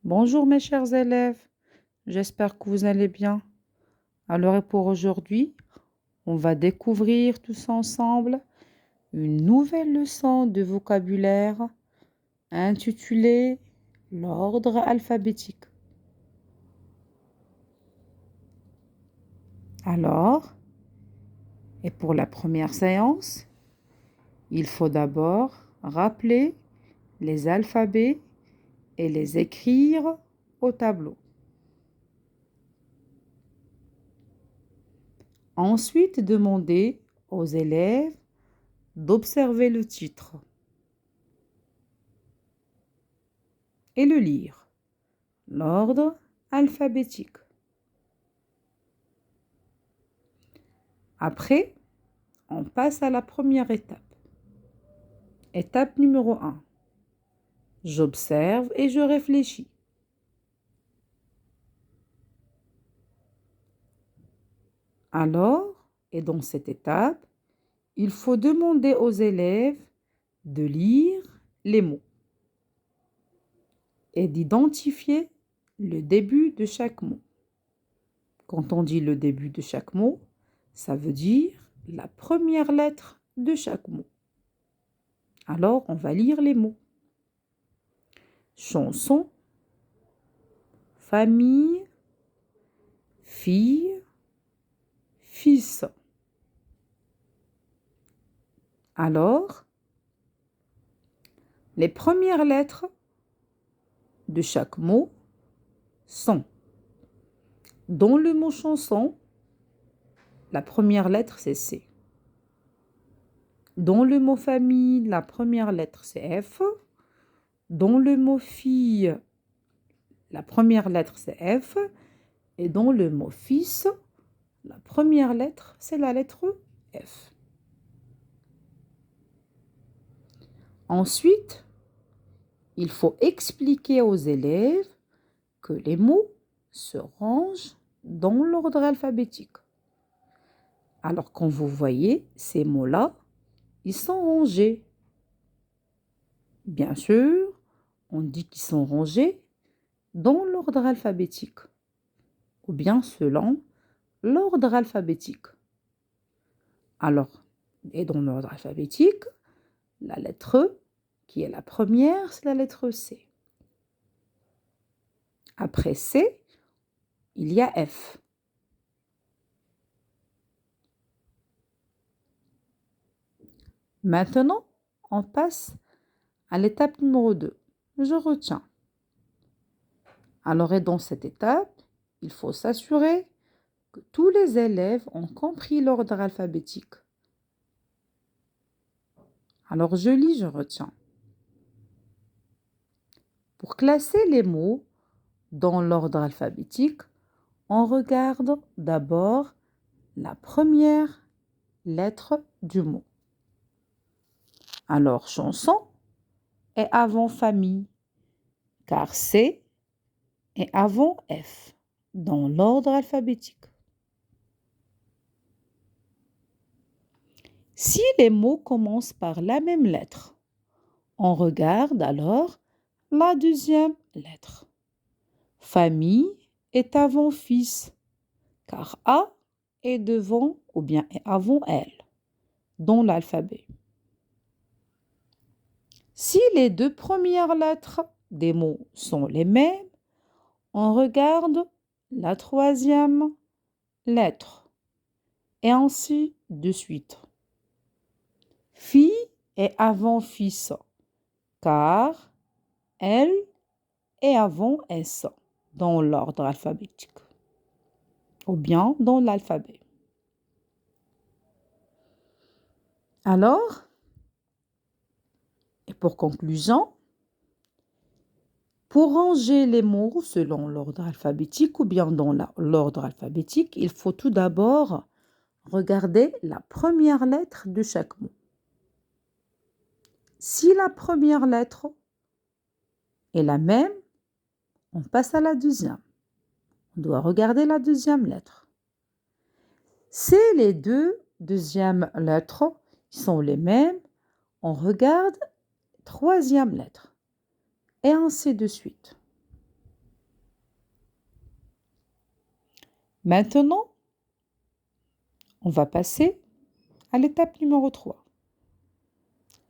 Bonjour mes chers élèves, j'espère que vous allez bien. Alors et pour aujourd'hui, on va découvrir tous ensemble une nouvelle leçon de vocabulaire intitulée l'ordre alphabétique. Alors, et pour la première séance, il faut d'abord rappeler les alphabets et les écrire au tableau. Ensuite, demander aux élèves d'observer le titre et le lire. L'ordre alphabétique. Après, on passe à la première étape. Étape numéro 1. J'observe et je réfléchis. Alors, et dans cette étape, il faut demander aux élèves de lire les mots et d'identifier le début de chaque mot. Quand on dit le début de chaque mot, ça veut dire la première lettre de chaque mot. Alors, on va lire les mots. Chanson, famille, fille, fils. Alors, les premières lettres de chaque mot sont, dans le mot chanson, la première lettre c'est C. Dans le mot famille, la première lettre c'est F. Dans le mot fille, la première lettre c'est F. Et dans le mot fils, la première lettre c'est la lettre F. Ensuite, il faut expliquer aux élèves que les mots se rangent dans l'ordre alphabétique. Alors, quand vous voyez ces mots-là, ils sont rangés. Bien sûr, on dit qu'ils sont rangés dans l'ordre alphabétique ou bien selon l'ordre alphabétique. Alors, et dans l'ordre alphabétique, la lettre E, qui est la première, c'est la lettre C. Après C, il y a F. Maintenant, on passe à l'étape numéro 2. Je retiens. Alors, et dans cette étape, il faut s'assurer que tous les élèves ont compris l'ordre alphabétique. Alors, je lis, je retiens. Pour classer les mots dans l'ordre alphabétique, on regarde d'abord la première lettre du mot. Alors, chanson est avant famille, car C est avant F, dans l'ordre alphabétique. Si les mots commencent par la même lettre, on regarde alors la deuxième lettre. Famille est avant fils, car A est devant ou bien est avant L, dans l'alphabet. Si les deux premières lettres des mots sont les mêmes, on regarde la troisième lettre et ainsi de suite. Fille est avant fils, car elle est avant S dans l'ordre alphabétique ou bien dans l'alphabet. Alors, et pour conclusion, pour ranger les mots selon l'ordre alphabétique ou bien dans l'ordre alphabétique, il faut tout d'abord regarder la première lettre de chaque mot. Si la première lettre est la même, on passe à la deuxième. On doit regarder la deuxième lettre. Si les deux deuxièmes lettres sont les mêmes, on regarde la troisième lettre. Et ainsi de suite. Maintenant, on va passer à l'étape numéro 3.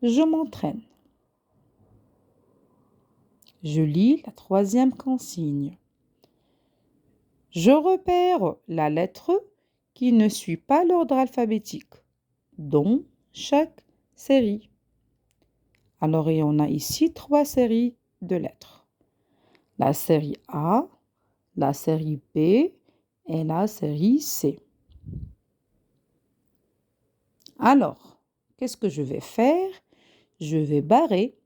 Je m'entraîne. Je lis la 3e consigne. Je repère la lettre qui ne suit pas l'ordre alphabétique, dans chaque série. Alors, et on a ici 3 séries de lettres. La série A, la série B et la série C. Alors, qu'est-ce que je vais faire? Je vais barrer,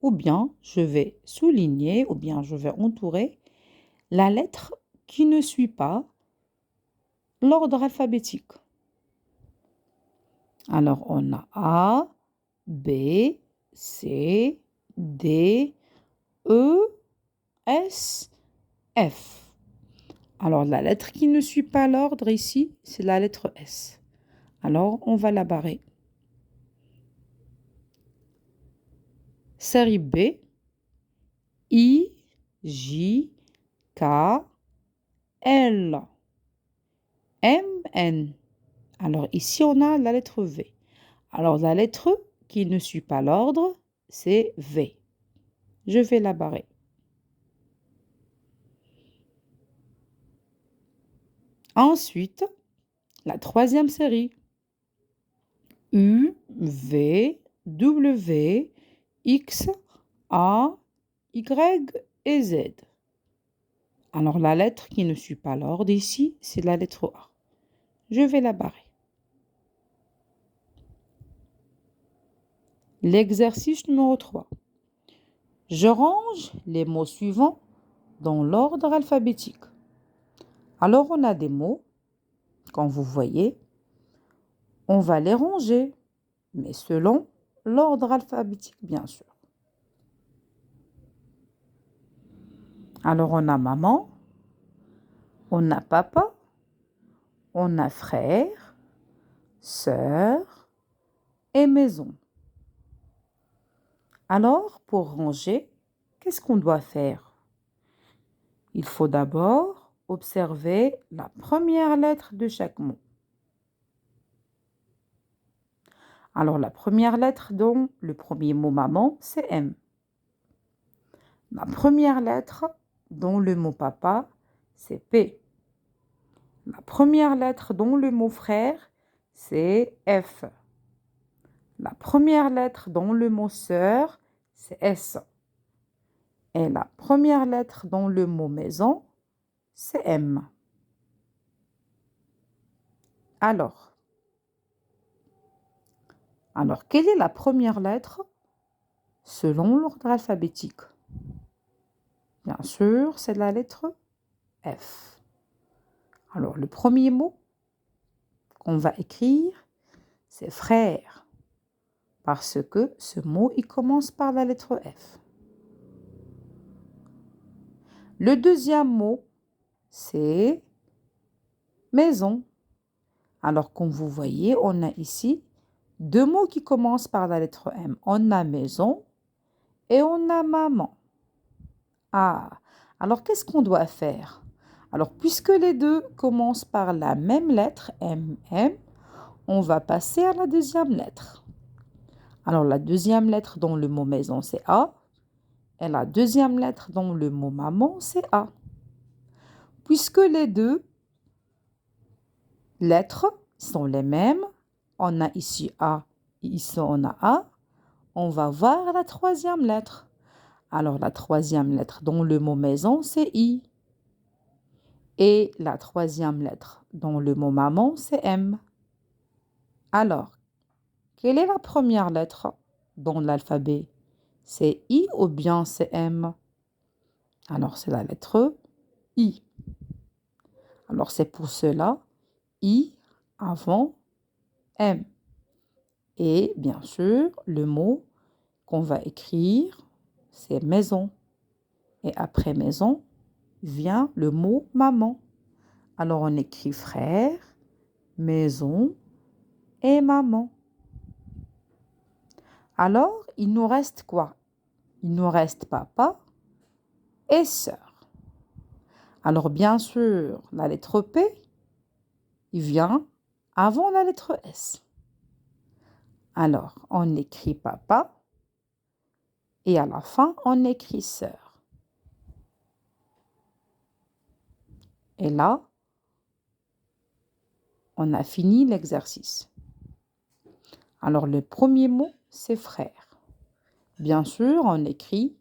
ou bien je vais souligner, ou bien je vais entourer la lettre qui ne suit pas l'ordre alphabétique. Alors, on a A, B, C, D, E, S, F. Alors, la lettre qui ne suit pas l'ordre ici, c'est la lettre S. Alors, on va la barrer. Série B, I, J, K, L, M, N. Alors, ici, on a la lettre V. Alors, la lettre qui ne suit pas l'ordre, c'est V. Je vais la barrer. Ensuite, la 3e série. U, V, W, X, A, Y et Z. Alors, la lettre qui ne suit pas l'ordre ici, c'est la lettre A. Je vais la barrer. L'exercice numéro 3. Je range les mots suivants dans l'ordre alphabétique. Alors, on a des mots, comme vous voyez, on va les ranger, mais selon l'ordre alphabétique, bien sûr. Alors, on a maman, on a papa, on a frère, sœur et maison. Alors, pour ranger, qu'est-ce qu'on doit faire? Il faut d'abord observer la première lettre de chaque mot. Alors, la première lettre dans le premier mot maman, c'est M. La première lettre dans le mot papa, c'est P. La première lettre dans le mot frère, c'est F. La première lettre dans le mot sœur, c'est S. Et la première lettre dans le mot maison, c'est M. Alors, quelle est la première lettre selon l'ordre alphabétique? Bien sûr, c'est la lettre F. Alors, le premier mot qu'on va écrire, c'est frère, parce que ce mot, il commence par la lettre F. Le deuxième mot, c'est maison. Alors, comme vous voyez, on a ici 2 mots qui commencent par la lettre M. On a maison et on a maman. Ah, alors qu'est-ce qu'on doit faire? Alors, puisque les deux commencent par la même lettre, M, M, on va passer à la deuxième lettre. Alors, la deuxième lettre dans le mot maison, c'est A. Et la deuxième lettre dans le mot maman, c'est A. Puisque les deux lettres sont les mêmes, on a ici A, ici on a A, on va voir la troisième lettre. Alors, la troisième lettre dans le mot maison, c'est I. Et la troisième lettre dans le mot maman, c'est M. Alors, quelle est la première lettre dans l'alphabet? C'est I ou bien c'est M? Alors, c'est la lettre I. Alors, c'est pour cela, I avant M. Et bien sûr, le mot qu'on va écrire, c'est maison. Et après maison, vient le mot maman. Alors, on écrit frère, maison et maman. Alors, il nous reste quoi? Il nous reste papa et sœur. Alors, bien sûr, la lettre P, il vient avant la lettre S. Alors, on écrit papa et à la fin, on écrit sœur. Et là, on a fini l'exercice. Alors, le premier mot, c'est frère. Bien sûr, on écrit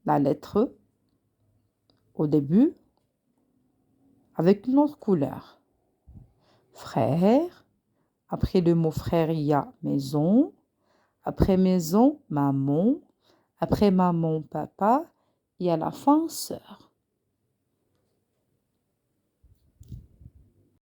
la lettre au début avec une autre couleur. Frère. Après le mot frère, il y a maison. Après maison, maman. Après maman, papa. Et à la fin, sœur.